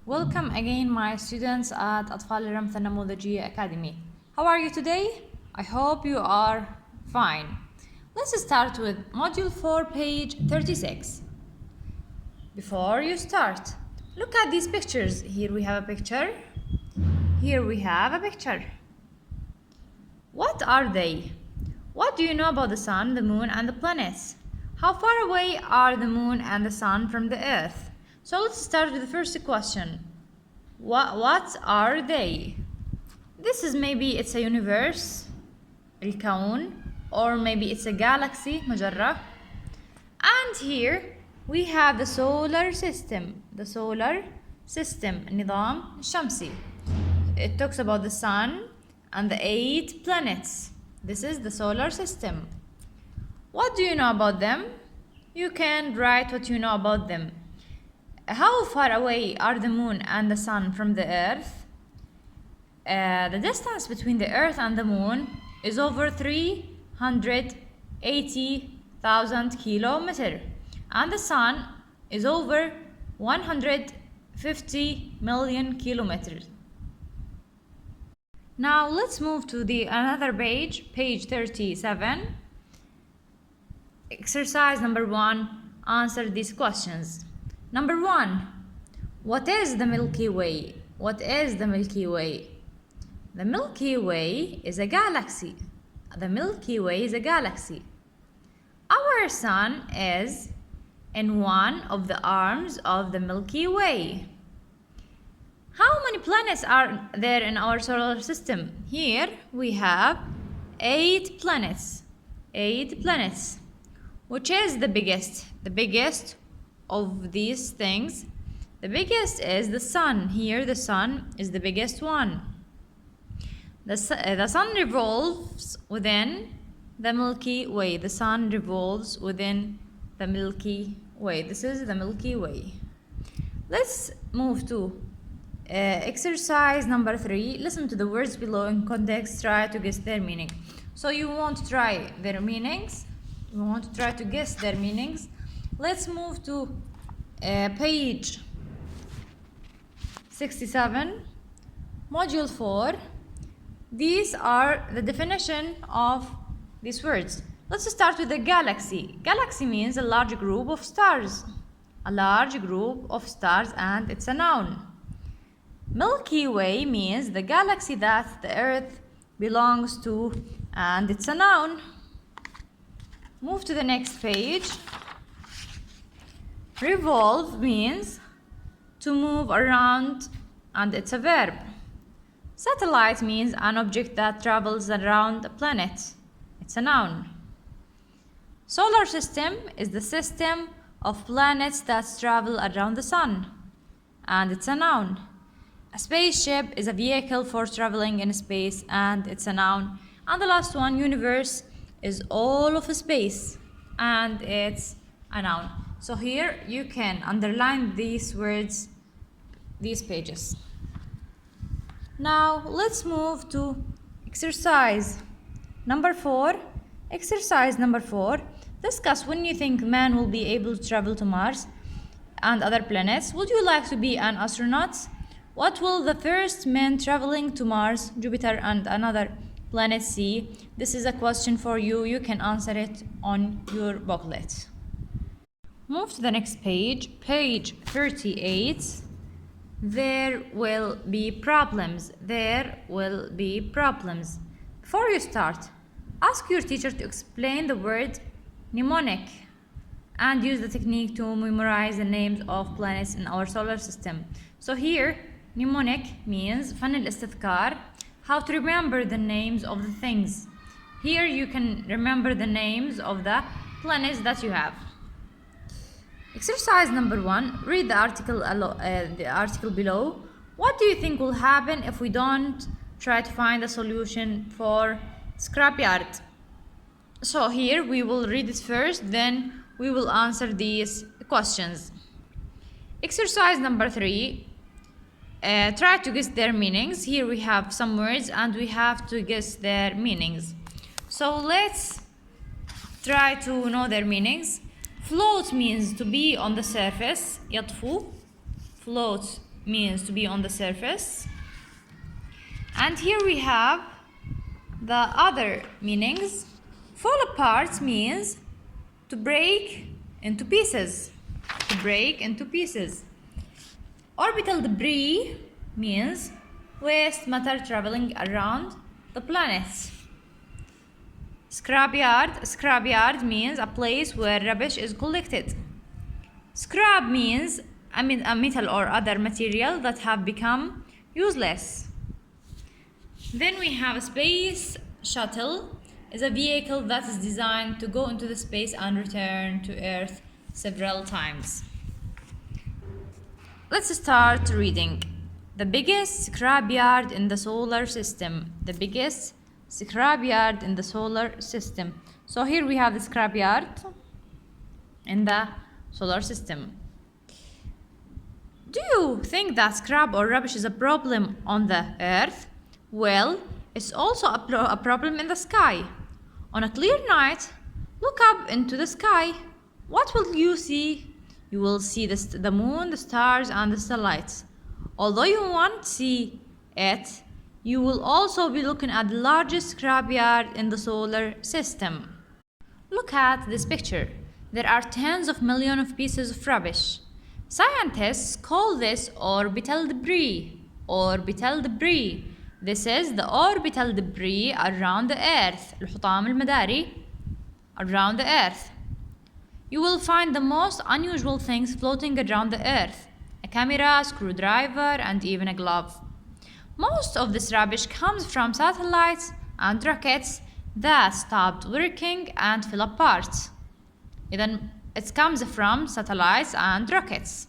Welcome again my students at أطفال الرمث النموذجية Academy. How are you today? I hope you are fine. Let's start with Module 4, page 36. Before you start, look at these pictures. Here we have a picture. Here we have a picture. What are they? What do you know about the sun, the moon, and the planets? How far away are the moon and the sun from the earth? So let's start with the first question. What are they? This is maybe it's a universe, الكون, or maybe it's a galaxy, مجرة. And here we have the solar system. The solar system, النظام الشمسي. It talks about the sun and the 8 planets. This is the solar system. What do you know about them? You can write what you know about them. How far away are the moon and the sun from the earth? The distance between the earth and the moon is over 380,000 kilometers, and the sun is over 150 million kilometers. Now let's move to another page, page 37. Exercise number 1. Answer these questions. Number 1. What is the Milky Way? What is the Milky Way? The Milky Way is a galaxy. The Milky Way is a galaxy. Our sun is in one of the arms of the Milky Way. How many planets are there in our solar system? Here we have 8 planets. 8 planets. Which is the biggest? The biggest of these things. The biggest is the sun. Here the sun is the biggest one. The sun revolves within the Milky Way. The sun revolves within the Milky Way. This is the Milky Way. Let's move to exercise number 3. Listen to the words below in context. Try to guess their meaning. So you want to try their meanings. You want to try to guess their meanings. Let's move to page 67, module 4. These are the definition of these words. Let's start with the galaxy. Galaxy means a large group of stars. A large group of stars, and it's a noun. Milky Way means the galaxy that the Earth belongs to, and it's a noun. Move to the next page. Revolve means to move around, and it's a verb. Satellite means an object that travels around a planet. It's a noun. Solar system is the system of planets that travel around the sun, and it's a noun. A spaceship is a vehicle for traveling in space, and it's a noun. And the last one, universe, is all of space, and it's a noun. So here you can underline these words, these pages. Now let's move to exercise number 4. Exercise number 4. Discuss when you think man will be able to travel to Mars and other planets. Would you like to be an astronaut? What will the first man traveling to Mars, Jupiter, and another planet see? This is a question for you. You can answer it on your booklet. Move to the next page, page 38. There will be problems. There will be problems. Before you start, ask your teacher to explain the word mnemonic and use the technique to memorize the names of planets in our solar system. So here, mnemonic means فن الاستذكار, how to remember the names of the things. Here you can remember the names of the planets that you have. Exercise number 1. Read the article below. What do you think will happen if we don't try to find a solution for scrapyard? So here we will read it first, then we will answer these questions. Exercise number 3. Try to guess their meanings. Here we have some words and we have to guess their meanings. So let's try to know their meanings. Float means to be on the surface. يطفو. Float means to be on the surface. And here we have the other meanings. Fall apart means to break into pieces. To break into pieces. Orbital debris means waste matter traveling around the planet. Scrapyard means a place where rubbish is collected. Scrap means a metal or other material that have become useless. Then we have a space shuttle. Is a vehicle that is designed to go into the space and return to Earth several times. Let's start reading. The biggest scrapyard in the solar system. The biggest scrapyard in the solar system. So here we have the scrapyard in the solar system. Do you think that scrap or rubbish is a problem on the Earth? Well, it's also a problem in the sky. On a clear night, look up into the sky. What will you see? You will see the moon, the stars, and the satellites. Although you won't see it, you will also be looking at the largest scrapyard in the solar system. Look at this picture. There are tens of millions of pieces of rubbish. Scientists call this orbital debris. Orbital debris. This is the orbital debris around the Earth. الحطام المداري around the Earth. You will find the most unusual things floating around the Earth. A camera, screwdriver, and even a glove. Most of this rubbish comes from satellites and rockets that stopped working and fell apart. It comes from satellites and rockets.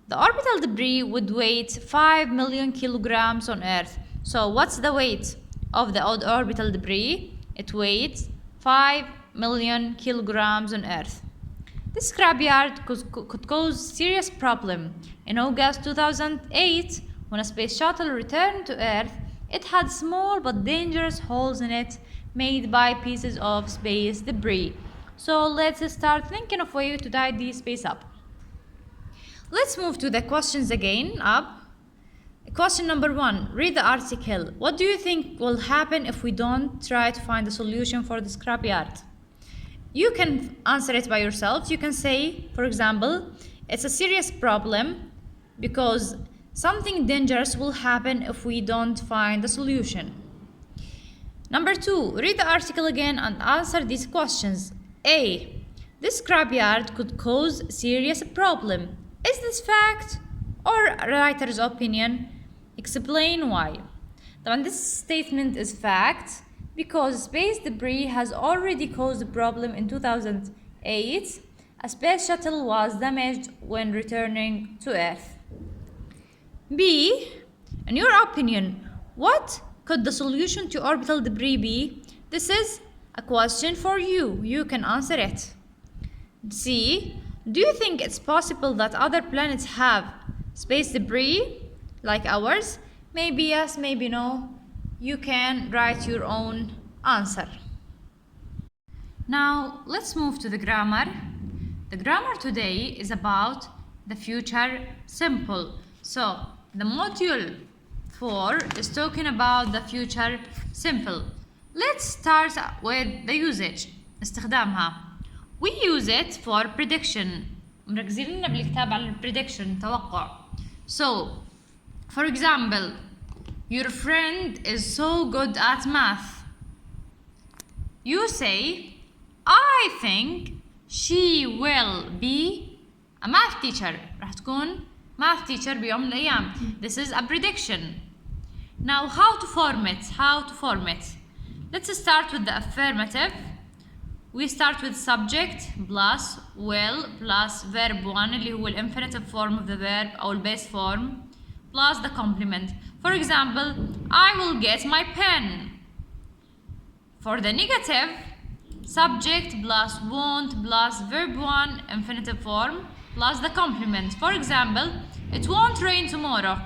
The orbital debris would weigh 5 million kilograms on Earth. So what's the weight of the orbital debris? It weighs 5 million kilograms on Earth. This scrapyard could cause serious problem. In August 2008, when a space shuttle returned to Earth, it had small but dangerous holes in it made by pieces of space debris. So let's start thinking of ways to tidy space up. Let's move to the questions again up. Question number 1. Read the article. What do you think will happen if we don't try to find a solution for the scrapyard? You can answer it by yourself. You can say, for example, it's a serious problem because something dangerous will happen if we don't find a solution. Number 2. Read the article again and answer these questions. A. This scrapyard could cause serious problem. Is this fact or a writer's opinion? Explain why. This statement is fact because space debris has already caused a problem in 2008. A space shuttle was damaged when returning to Earth. B. In your opinion, what could the solution to orbital debris be? This is a question for you. You can answer it. C. Do you think it's possible that other planets have space debris like ours? Maybe yes, maybe no. You can write your own answer. Now let's move to the grammar. The grammar today is about the future simple. So the module 4 is talking about the future simple. Let's start with the usage. استخدامها. We use it for prediction. مركزين لنا بالكتاب على prediction توقع. So, for example, your friend is so good at math. You say, I think she will be a math teacher. راح تكون math teacher بيوم من الأيام. This is a prediction. Now, how to form it? How to form it? Let's start with the affirmative. We start with subject plus will plus verb 1 اللي هو infinitive form of the verb أو base form plus the complement. For example, I will get my pen. For the negative, subject plus won't plus verb 1 infinitive form plus the complement. For example, it won't rain tomorrow.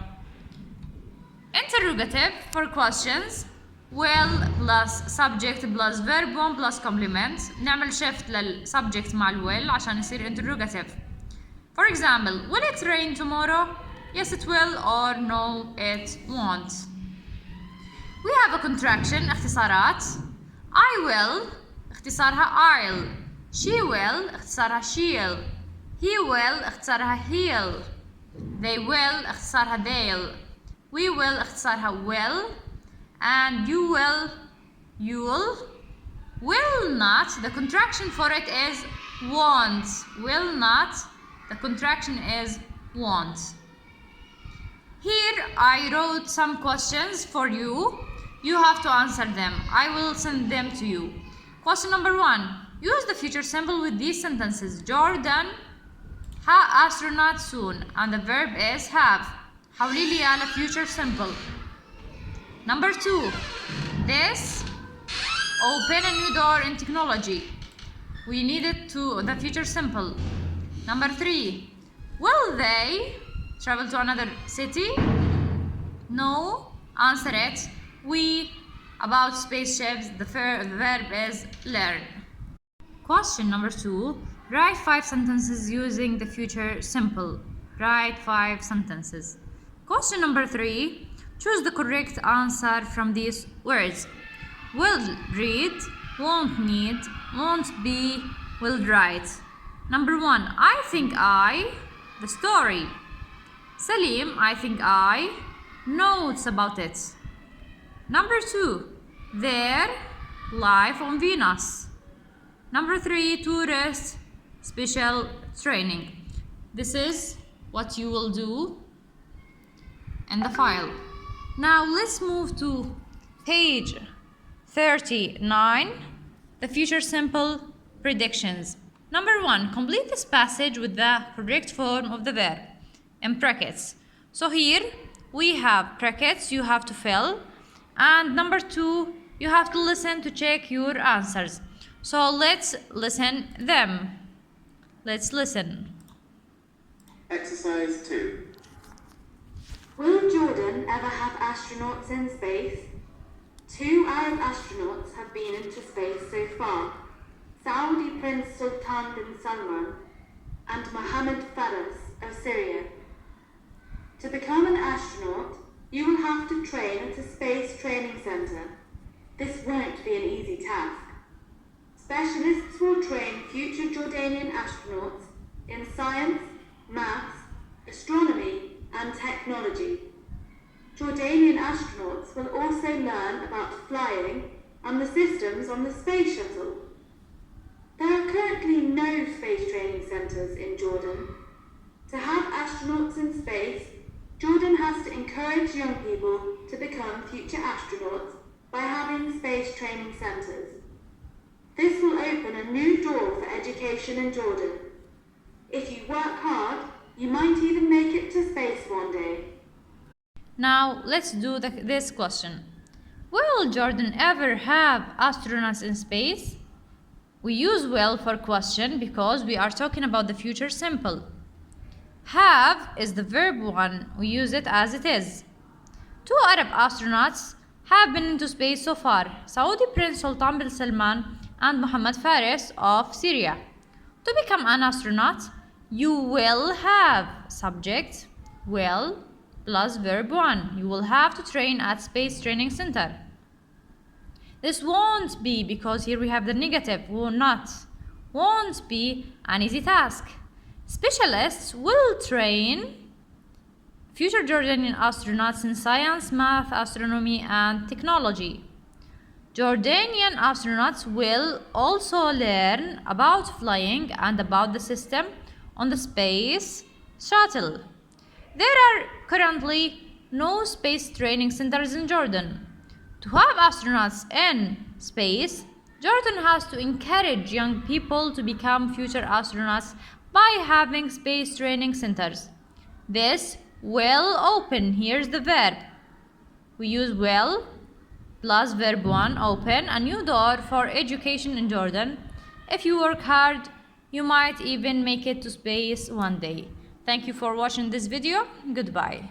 Interrogative for questions. Will plus subject plus verb 1 plus complement. نعمل shift للsubject مع will عشان يصير interrogative. For example, will it rain tomorrow? yes it will, or no it won't. We have a contraction اختصارات. I will اختصارها I'll. She will اختصارها she'll. He will اختصارها he'll. They will اختصارها they'll. We will اختصارها will. And you will you'll. Will not, the contraction for it is won't. Will not, the contraction is won't. Here I wrote some questions for you. You have to answer them. I will send them to you. Question number 1. Use the future simple with these sentences. Jordan ha astronaut soon. And the verb is have. حولي لي على future simple. Number 2. This open a new door in technology. We need it to the future simple. Number 3. Will they travel to another city? No. Answer it. We about spaceships. The verb is learn. Question number 2. Write 5 sentences using the future simple. Write 5 sentences. Question number 3. Choose the correct answer from these words. Will read, won't need, won't be, will write. Number 1. I think I, the story. Salim, I think I, notes about it. Number 2. Their life on Venus. Number 3. Tourist special training. This is what you will do in the file. Now let's move to page 39, the future simple predictions. Number 1, complete this passage with the correct form of the verb in brackets. So here we have brackets you have to fill, and number 2, you have to listen to check your answers. So let's listen them. Let's listen. Exercise 2. Will Jordan ever have astronauts in space? 2 Arab astronauts have been into space so far. Saudi Prince Sultan bin Salman and Mohammed Faras of Syria. To become an astronaut, you will have to train at a space training center. This won't be an easy task. Specialists will train future Jordanian astronauts in science, maths, astronomy, and technology. Jordanian astronauts will also learn about flying and the systems on the space shuttle. There are currently no space training centers in Jordan. To have astronauts in space, Jordan has to encourage young people to become future astronauts by having space training centers. This will open a new door for education in Jordan. If you work hard, you might even make it to space one day. Now let's do this question. Will Jordan ever have astronauts in space? We use will for question because we are talking about the future simple. Have is the verb 1. We use it as it is. 2 Arab astronauts have been into space so far. Saudi Prince Sultan bin Salman and Mohammed Faras of Syria. To become an astronaut, you will have subject will plus verb 1. You will have to train at space training center. This won't be, because here we have the negative, will not. Won't be an easy task. Specialists will train future Jordanian astronauts in science, math, astronomy, and technology. Jordanian astronauts will also learn about flying and about the system on the space shuttle. There are currently no space training centers in Jordan. To have astronauts in space, Jordan has to encourage young people to become future astronauts by having space training centers. This will open, here's the verb. We use will plus verb 1, open a new door for education in Jordan. If you work hard, you might even make it to space one day. Thank you for watching this video. Goodbye.